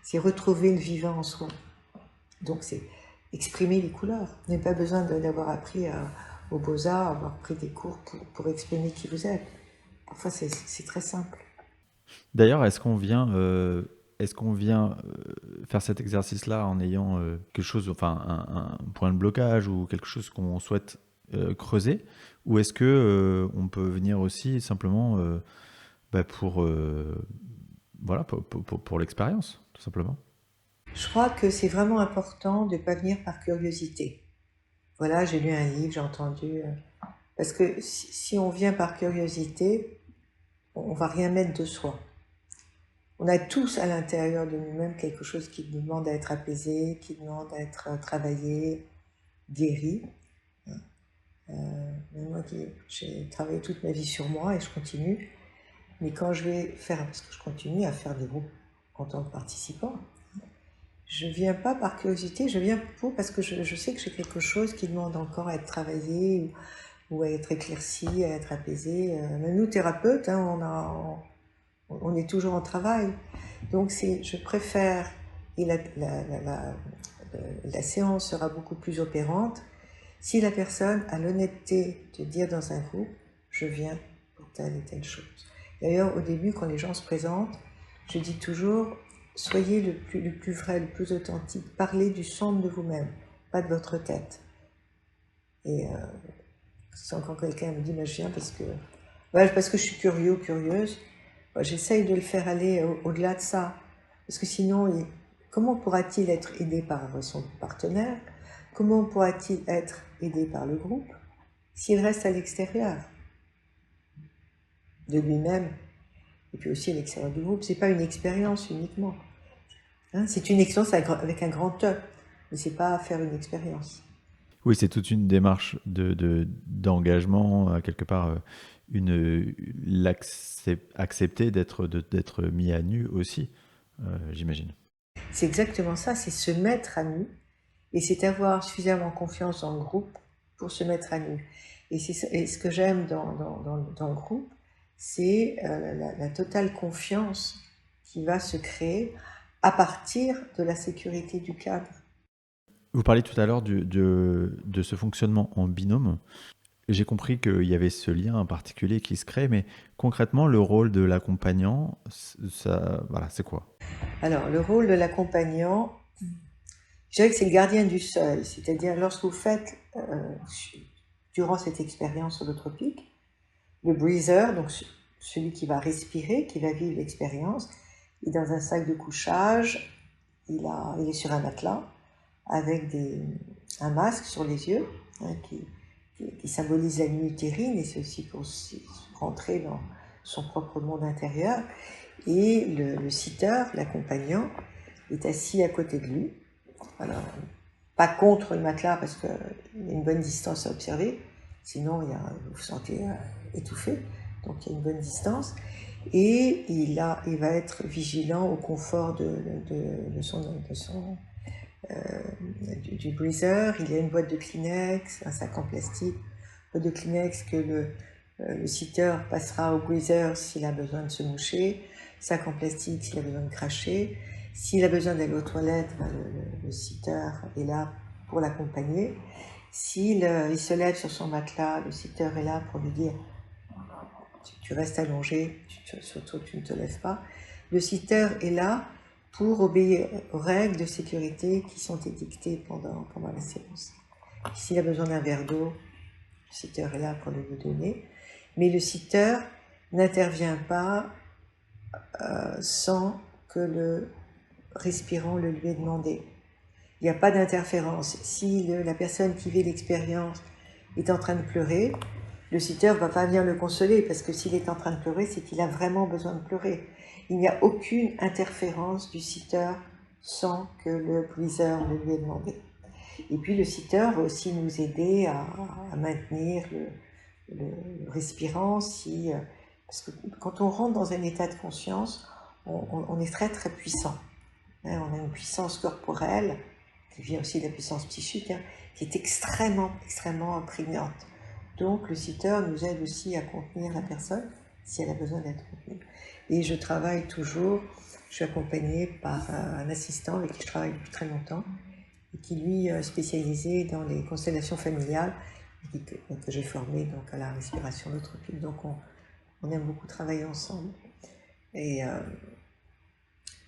C'est retrouver le vivant en soi. Donc c'est exprimer les couleurs. Vous n'avez pas besoin d'avoir appris aux Beaux-Arts, avoir pris des cours pour exprimer qui vous êtes. Parfois c'est très simple. D'ailleurs, est-ce qu'on vient faire cet exercice-là en ayant quelque chose, enfin un point de blocage ou quelque chose qu'on souhaite creuser, ou est-ce que on peut venir aussi simplement pour l'expérience, tout simplement? Je crois que c'est vraiment important de ne pas venir par curiosité. Voilà, j'ai lu un livre, j'ai entendu... parce que si on vient par curiosité, on ne va rien mettre de soi. On a tous à l'intérieur de nous-mêmes quelque chose qui demande à être apaisé, qui demande à être travaillé, guéri. Moi, j'ai travaillé toute ma vie sur moi et je continue. Mais quand je vais faire, parce que je continue à faire des groupes en tant que participant, je ne viens pas par curiosité, je viens parce que je sais que j'ai quelque chose qui demande encore à être travaillé ou à être éclairci, à être apaisé. Même nous, thérapeutes, on est toujours en travail. Donc je préfère, et la séance sera beaucoup plus opérante, si la personne a l'honnêteté de dire dans un groupe, je viens pour telle et telle chose. D'ailleurs, au début, quand les gens se présentent, je dis toujours, soyez le plus vrai, le plus authentique. Parlez du centre de vous-même, pas de votre tête. Et quand quelqu'un me dit, je viens parce que je suis curieux ou curieuse, j'essaye de le faire aller au-delà de ça. Parce que sinon, comment pourra-t-il être aidé par son partenaire? Comment pourra-t-il être aidé par le groupe s'il reste à l'extérieur de lui-même et puis aussi à l'extérieur du groupe? C'est pas une expérience uniquement. C'est une expérience avec un grand E, mais c'est pas faire une expérience. Oui, c'est toute une démarche d'engagement, quelque part, accepter d'être mis à nu aussi, j'imagine. C'est exactement ça, c'est se mettre à nu, et c'est avoir suffisamment confiance dans le groupe pour se mettre à nu. Et ce que j'aime dans le groupe, c'est la totale confiance qui va se créer à partir de la sécurité du cadre. Vous parliez tout à l'heure de ce fonctionnement en binôme. J'ai compris qu'il y avait ce lien particulier qui se crée, mais concrètement, le rôle de l'accompagnant, c'est quoi? Alors, le rôle de l'accompagnant, je dirais que c'est le gardien du seuil, c'est-à-dire lorsque vous faites, durant cette expérience holotropique, le breather, donc celui qui va respirer, qui va vivre l'expérience, il est dans un sac de couchage, il est sur un matelas, avec un masque sur les yeux, qui symbolise la nuit utérine, et c'est aussi pour rentrer dans son propre monde intérieur. Et le sitter, l'accompagnant, est assis à côté de lui. Alors, pas contre le matelas, parce qu'il y a une bonne distance à observer, sinon vous vous sentez étouffé, donc il y a une bonne distance. Et il va être vigilant au confort du breather. Il y a une boîte de Kleenex, un sac en plastique, boîte de Kleenex que le sitter passera au breather s'il a besoin de se moucher, sac en plastique s'il a besoin de cracher. S'il a besoin d'aller aux toilettes, le sitter est là pour l'accompagner. S'il se lève sur son matelas, le sitter est là pour lui dire tu restes allongé, surtout tu ne te lèves pas. Le sitter est là pour obéir aux règles de sécurité qui sont édictées pendant la séance. S'il a besoin d'un verre d'eau, le sitter est là pour le lui donner. Mais le sitter n'intervient pas sans que le respirant le lui ait demandé. Il n'y a pas d'interférence. Si la personne qui vit l'expérience est en train de pleurer, le sitter ne va pas venir le consoler, parce que s'il est en train de pleurer, c'est qu'il a vraiment besoin de pleurer. Il n'y a aucune interférence du sitter sans que le breather le lui ait demandé. Et puis le sitter va aussi nous aider à maintenir le respirant, parce que quand on rentre dans un état de conscience, on est très très puissant. Hein, on a une puissance corporelle, qui vient aussi de la puissance psychique, hein, qui est extrêmement, extrêmement prégnante. Donc le sitter nous aide aussi à contenir la personne, si elle a besoin d'être contenue. Et je travaille toujours, je suis accompagnée par un assistant avec qui je travaille depuis très longtemps, et qui lui est spécialisé dans les constellations familiales, et que j'ai formé donc, à la respiration holotropique. Donc on aime beaucoup travailler ensemble. Et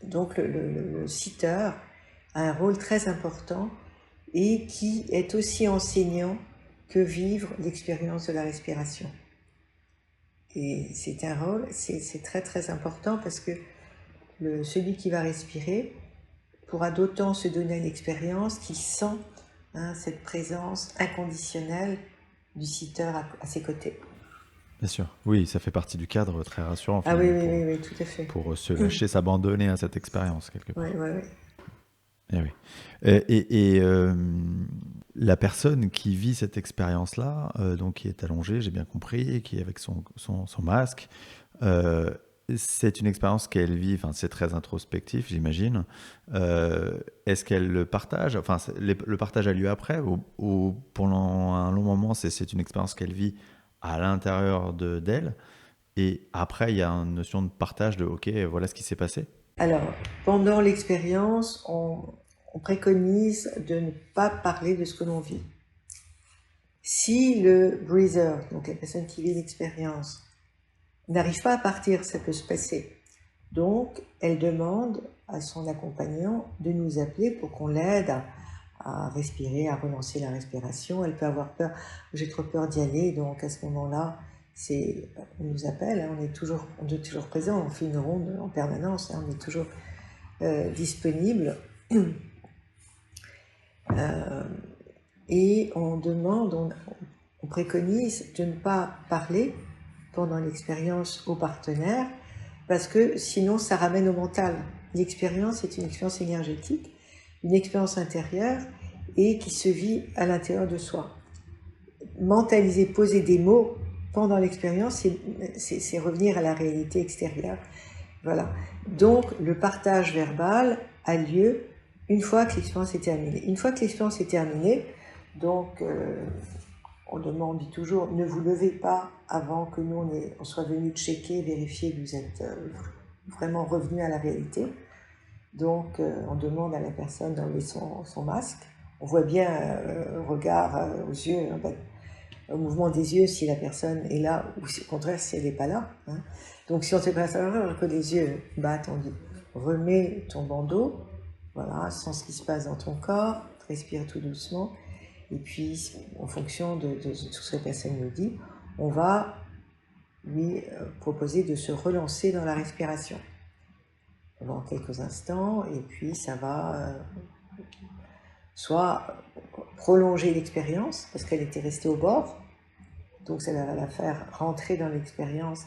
donc le sitter a un rôle très important et qui est aussi enseignant que vivre l'expérience de la respiration. Et c'est un rôle, c'est très très important, parce que celui qui va respirer pourra d'autant se donner une expérience qu'il sent cette présence inconditionnelle du sitter à ses côtés. Bien sûr, oui, ça fait partie du cadre très rassurant. Ah oui, oui, tout à fait. Pour se lâcher, s'abandonner à cette expérience, quelque part. Oui. Et oui. Et la personne qui vit cette expérience-là, donc qui est allongée, j'ai bien compris, qui est avec son masque, c'est une expérience qu'elle vit, enfin c'est très introspectif, j'imagine. Est-ce qu'elle le partage? Enfin, le partage a lieu après, ou pendant un long moment, c'est une expérience qu'elle vit à l'intérieur d'elle, et après il y a une notion de partage de ok, voilà ce qui s'est passé? Alors, pendant l'expérience, on préconise de ne pas parler de ce que l'on vit. Si le breather, donc la personne qui vit l'expérience, n'arrive pas à partir, ça peut se passer. Donc, elle demande à son accompagnant de nous appeler pour qu'on l'aide à respirer, à relancer la respiration. Elle peut avoir peur, j'ai trop peur d'y aller, donc à ce moment-là, on nous appelle, hein, on est toujours présent, on fait une ronde en permanence, hein, on est toujours disponible. Et on demande, on préconise de ne pas parler pendant l'expérience au partenaire, parce que sinon ça ramène au mental. L'expérience est une expérience énergétique, une expérience intérieure, et qui se vit à l'intérieur de soi. Mentaliser, poser des mots pendant l'expérience, c'est revenir à la réalité extérieure. Voilà. Donc le partage verbal a lieu une fois que l'expérience est terminée. Une fois que l'expérience est terminée, donc on dit toujours, ne vous levez pas avant que nous on soit venus checker, vérifier que vous êtes vraiment revenu à la réalité. Donc on demande à la personne d'enlever son masque. On voit bien au regard, aux yeux, au mouvement des yeux, si la personne est là, ou au contraire si elle n'est pas là. Hein. Donc si on ne sait pas savoir que les yeux battent, on dit remets ton bandeau, voilà, sens ce qui se passe dans ton corps, respire tout doucement. Et puis, en fonction de tout ce que la personne nous dit, on va lui proposer de se relancer dans la respiration pendant quelques instants, et puis ça va soit prolonger l'expérience, parce qu'elle était restée au bord, donc ça va la faire rentrer dans l'expérience,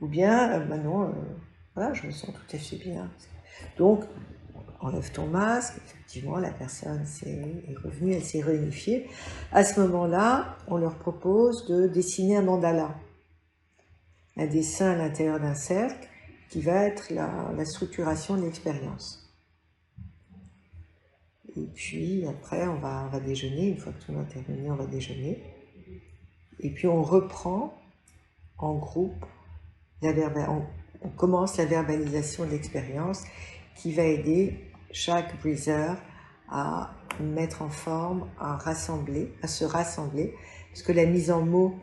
ou bien, voilà, je me sens tout à fait bien. Donc, enlève ton masque, effectivement, la personne est revenue, elle s'est réunifiée. À ce moment-là, on leur propose de dessiner un mandala, un dessin à l'intérieur d'un cercle qui va être la structuration de l'expérience. Et puis après, on va déjeuner, une fois que tout le monde est terminé, on va déjeuner. Et puis on reprend en groupe, on commence la verbalisation de l'expérience qui va aider chaque breather à mettre en forme, à se rassembler, parce que la mise en mots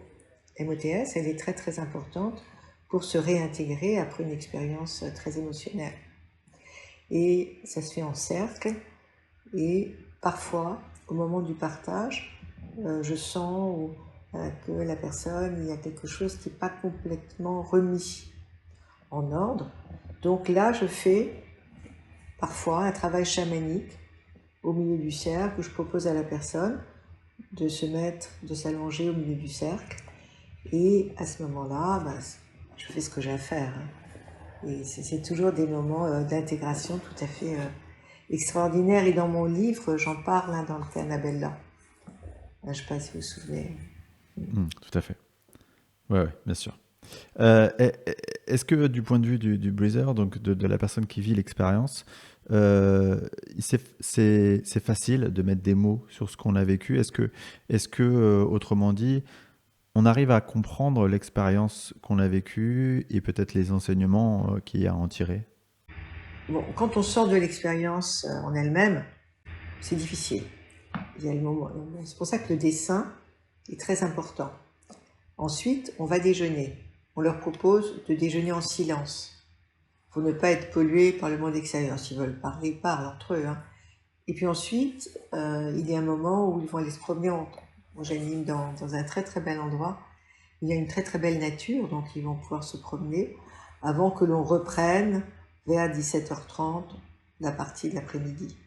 MOTS, elle est très très importante pour se réintégrer après une expérience très émotionnelle. Et ça se fait en cercle, et parfois, au moment du partage, je sens que la personne, il y a quelque chose qui n'est pas complètement remis en ordre. Donc là, je fais parfois un travail chamanique au milieu du cercle où je propose à la personne de se mettre, de s'allonger au milieu du cercle. Et à ce moment-là, je fais ce que j'ai à faire. Et c'est toujours des moments d'intégration tout à fait extraordinaires. Et dans mon livre, j'en parle dans le Canabella. Je ne sais pas si vous vous souvenez. Tout à fait. Ouais, bien sûr. Est-ce que du point de vue du breezer, donc de la personne qui vit l'expérience, c'est facile de mettre des mots sur ce qu'on a vécu? Est-ce que autrement dit, on arrive à comprendre l'expérience qu'on a vécue et peut-être les enseignements qu'il y a à en tirer? Bon, quand on sort de l'expérience en elle-même, c'est difficile. Il y a le moment. C'est pour ça que le dessin est très important. Ensuite, on va déjeuner. On leur propose de déjeuner en silence pour ne pas être pollué par le monde extérieur. S'ils veulent parler, ils parlent entre eux. Et puis ensuite, il y a un moment où ils vont aller se promener. Moi, j'anime dans un très très bel endroit. Il y a une très très belle nature, donc ils vont pouvoir se promener avant que l'on reprenne vers 17h30 la partie de l'après-midi.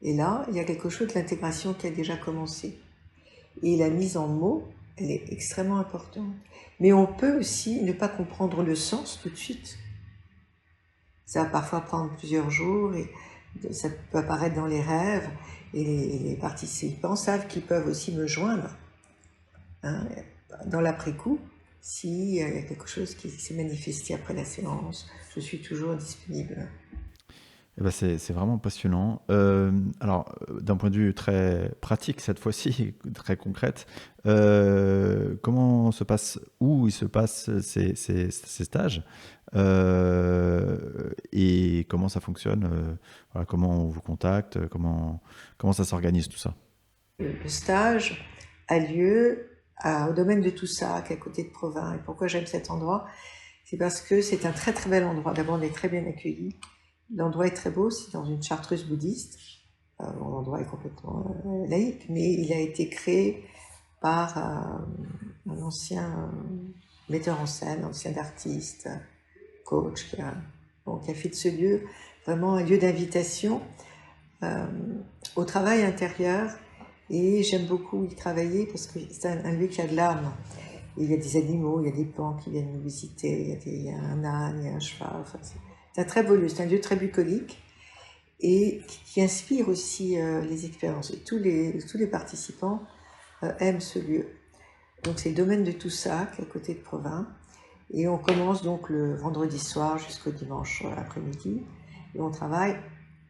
Et là, il y a quelque chose de l'intégration qui a déjà commencé. Et la mise en mots, elle est extrêmement importante. Mais on peut aussi ne pas comprendre le sens tout de suite. Ça va parfois prendre plusieurs jours et ça peut apparaître dans les rêves. Et les participants savent qu'ils peuvent aussi me joindre dans l'après-coup. S'il y a quelque chose qui s'est manifesté après la séance, je suis toujours disponible. Eh ben c'est vraiment passionnant. Alors, d'un point de vue très pratique cette fois-ci, très concrète, comment se passe, où il se passe ces stages, et comment ça fonctionne, voilà, comment on vous contacte, comment ça s'organise tout ça? Le stage a lieu au domaine de Toussac, à côté de Provins. Et pourquoi j'aime cet endroit? C'est parce que c'est un très très bel endroit. D'abord, on est très bien accueillis. L'endroit est très beau, c'est dans une chartreuse bouddhiste. L'endroit est complètement laïque, mais il a été créé par un ancien metteur en scène, ancien artiste, coach, qui a fait de ce lieu vraiment un lieu d'invitation au travail intérieur. Et j'aime beaucoup y travailler parce que c'est un lieu qui a de l'âme. Il y a des animaux, il y a des pans qui viennent nous visiter, il y a un âne, il y a un cheval. Enfin, c'est un très beau lieu, c'est un lieu très bucolique et qui inspire aussi les expériences. Et tous les participants aiment ce lieu. Donc c'est le domaine de Toussac, à côté de Provins. Et on commence donc le vendredi soir jusqu'au dimanche après-midi. Et on travaille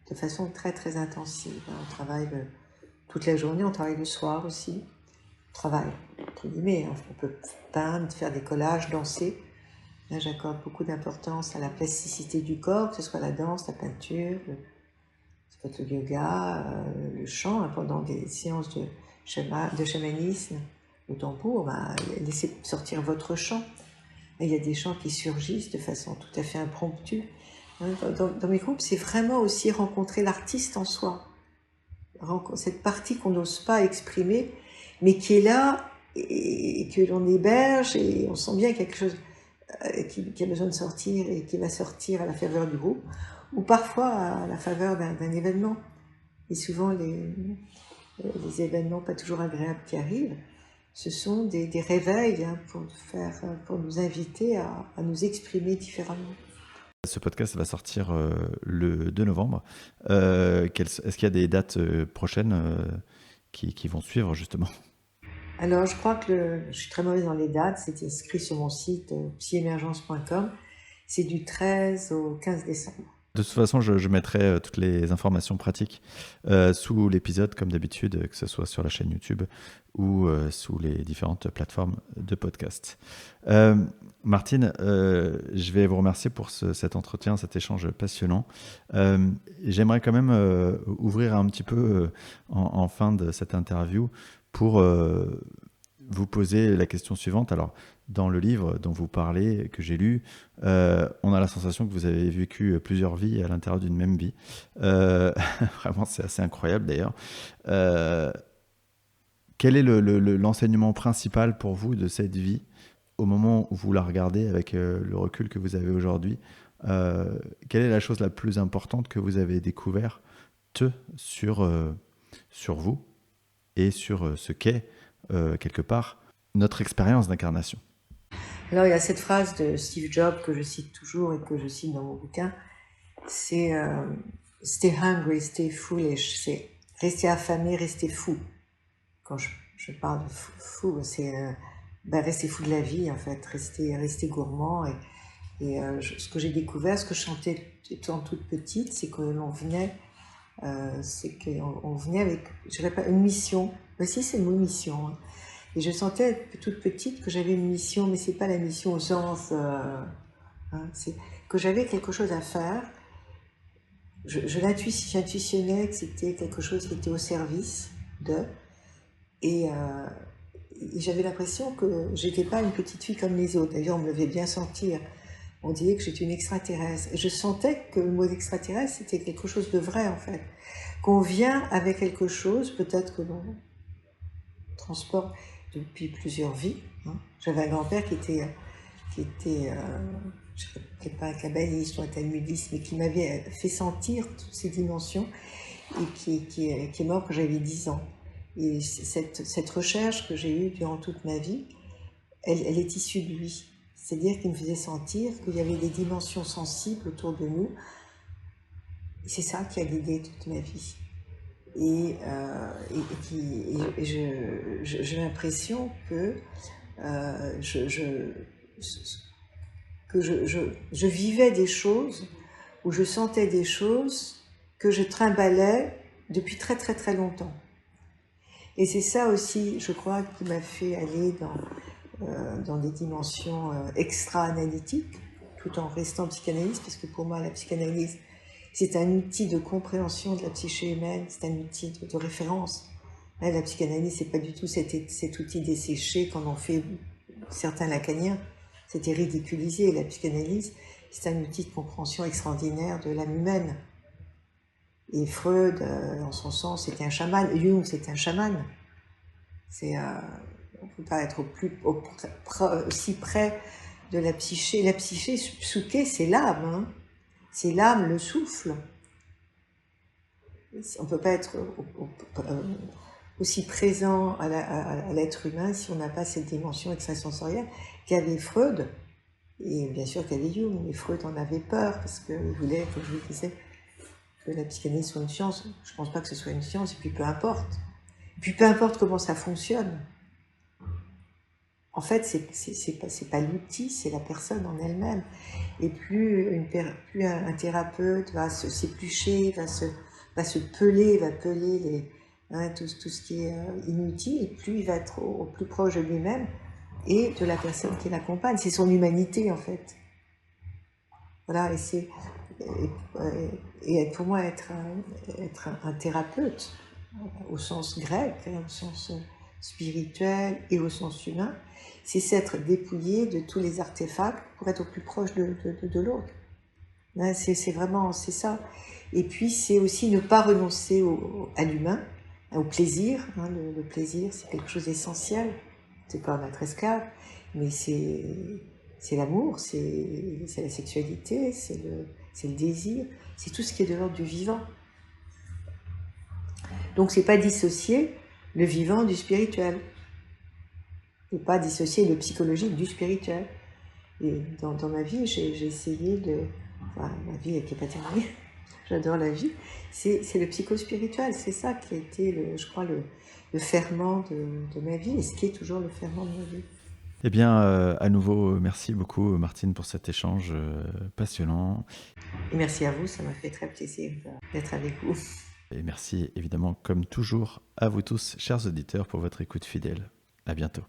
de façon très très intensive. On travaille toute la journée, on travaille le soir aussi. On travaille, entre guillemets, on peut peindre, faire des collages, danser. Là, j'accorde beaucoup d'importance à la plasticité du corps, que ce soit la danse, la peinture, ça peut être le yoga, le chant, pendant des séances de chamanisme, au tambour, laissez sortir votre chant. Et il y a des chants qui surgissent de façon tout à fait impromptue. Dans mes groupes, c'est vraiment aussi rencontrer l'artiste en soi. Cette partie qu'on n'ose pas exprimer, mais qui est là et que l'on héberge et on sent bien qu'il y a quelque chose qui a besoin de sortir et qui va sortir à la faveur du groupe ou parfois à la faveur d'un événement. Et souvent, les événements pas toujours agréables qui arrivent, ce sont des réveils pour nous inviter à nous exprimer différemment. Ce podcast va sortir le 2 novembre. Est-ce qu'il y a des dates prochaines qui vont suivre justement? Alors, je crois que je suis très mauvaise dans les dates. C'est inscrit sur mon site psyemergence.com. C'est du 13 au 15 décembre. De toute façon, je mettrai toutes les informations pratiques sous l'épisode, comme d'habitude, que ce soit sur la chaîne YouTube ou sous les différentes plateformes de podcast. Martine, je vais vous remercier pour cet entretien, cet échange passionnant. J'aimerais quand même ouvrir un petit peu en fin de cette interview pour vous poser la question suivante. Alors, dans le livre dont vous parlez, que j'ai lu, on a la sensation que vous avez vécu plusieurs vies à l'intérieur d'une même vie. Vraiment, c'est assez incroyable d'ailleurs. Quel est l'enseignement principal pour vous de cette vie au moment où vous la regardez avec le recul que vous avez aujourd'hui? Quelle est la chose la plus importante que vous avez découverte sur vous et sur ce qu'est, quelque part, notre expérience d'incarnation? Alors, il y a cette phrase de Steve Jobs que je cite toujours et que je cite dans mon bouquin, c'est Stay hungry, stay foolish, c'est rester affamé, rester fou. Quand je parle de fou, c'est rester fou de la vie, en fait, rester gourmand. Ce que j'ai découvert, ce que je chantais étant toute petite, c'est qu'on venait, on venait avec, je dirais pas une mission, mais si c'est une mission. Hein. Et je sentais toute petite que j'avais une mission, mais c'est pas la mission au sens, c'est que j'avais quelque chose à faire. J'intuitionnais que c'était quelque chose qui était au service de, et j'avais l'impression que j'étais pas une petite fille comme les autres. D'ailleurs, on me le faisait bien sentir. On disait que j'étais une extraterrestre. Et je sentais que le mot extraterrestre, c'était quelque chose de vrai, en fait. Qu'on vient avec quelque chose, peut-être que l'on transporte depuis plusieurs vies. Hein. J'avais un grand-père qui était je ne sais pas un kabbaliste ou un talmudiste, mais qui m'avait fait sentir toutes ces dimensions et qui est mort quand j'avais 10 ans. Et cette recherche que j'ai eue durant toute ma vie, elle est issue de lui. C'est-à-dire qu'il me faisait sentir qu'il y avait des dimensions sensibles autour de nous. Et c'est ça qui a guidé toute ma vie. J'ai l'impression que je vivais des choses, ou je sentais des choses que je trimballais depuis très très très longtemps. Et c'est ça aussi, je crois, qui m'a fait aller dans des dimensions extra-analytiques, tout en restant psychanalyste, parce que pour moi, la psychanalyse, c'est un outil de compréhension de la psyché humaine, c'est un outil de référence. Là, la psychanalyse, c'est pas du tout cet outil desséché qu'en ont fait certains lacaniens. C'était ridiculisé. La psychanalyse, c'est un outil de compréhension extraordinaire de l'âme humaine. Et Freud, en son sens, c'était un chaman. Jung, c'était un chaman. On ne peut pas être aussi près de la psyché. La psyché, Psuké, c'est l'âme. Hein. C'est l'âme, le souffle. On ne peut pas être aussi présent à l'être humain si on n'a pas cette dimension extrasensorielle qu'avait Freud. Et bien sûr qu'avait Jung. Mais Freud en avait peur parce qu'il voulait, comme je vous disais, que la psychanalyse soit une science. Je ne pense pas que ce soit une science, et puis peu importe. Et puis peu importe comment ça fonctionne. En fait, c'est pas l'outil, c'est la personne en elle-même. Et plus un thérapeute va s'éplucher, va se peler, va peler tout ce qui est inutile, et plus il va être au plus proche de lui-même et de la personne qui l'accompagne. C'est son humanité, en fait. Voilà, et pour moi, être un thérapeute, au sens grec, au sens spirituel et au sens humain, c'est s'être dépouillé de tous les artefacts pour être au plus proche de l'autre. C'est vraiment, c'est ça. Et puis, c'est aussi ne pas renoncer à l'humain, au plaisir. Hein, le plaisir, c'est quelque chose d'essentiel. C'est pas en être esclave, mais c'est l'amour, c'est la sexualité, c'est le désir, c'est tout ce qui est de l'ordre du vivant. Donc, c'est pas dissocier le vivant du spirituel. Et pas dissocier le psychologique du spirituel. Et dans ma vie, j'ai essayé ma vie qui n'est pas terminée, j'adore la vie, c'est le psychospirituel, c'est ça qui a été, je crois, le ferment de ma vie, et ce qui est toujours le ferment de ma vie. Eh bien, à nouveau, merci beaucoup Martine pour cet échange passionnant. Et merci à vous, ça m'a fait très plaisir d'être avec vous. Et merci évidemment, comme toujours, à vous tous, chers auditeurs, pour votre écoute fidèle. À bientôt.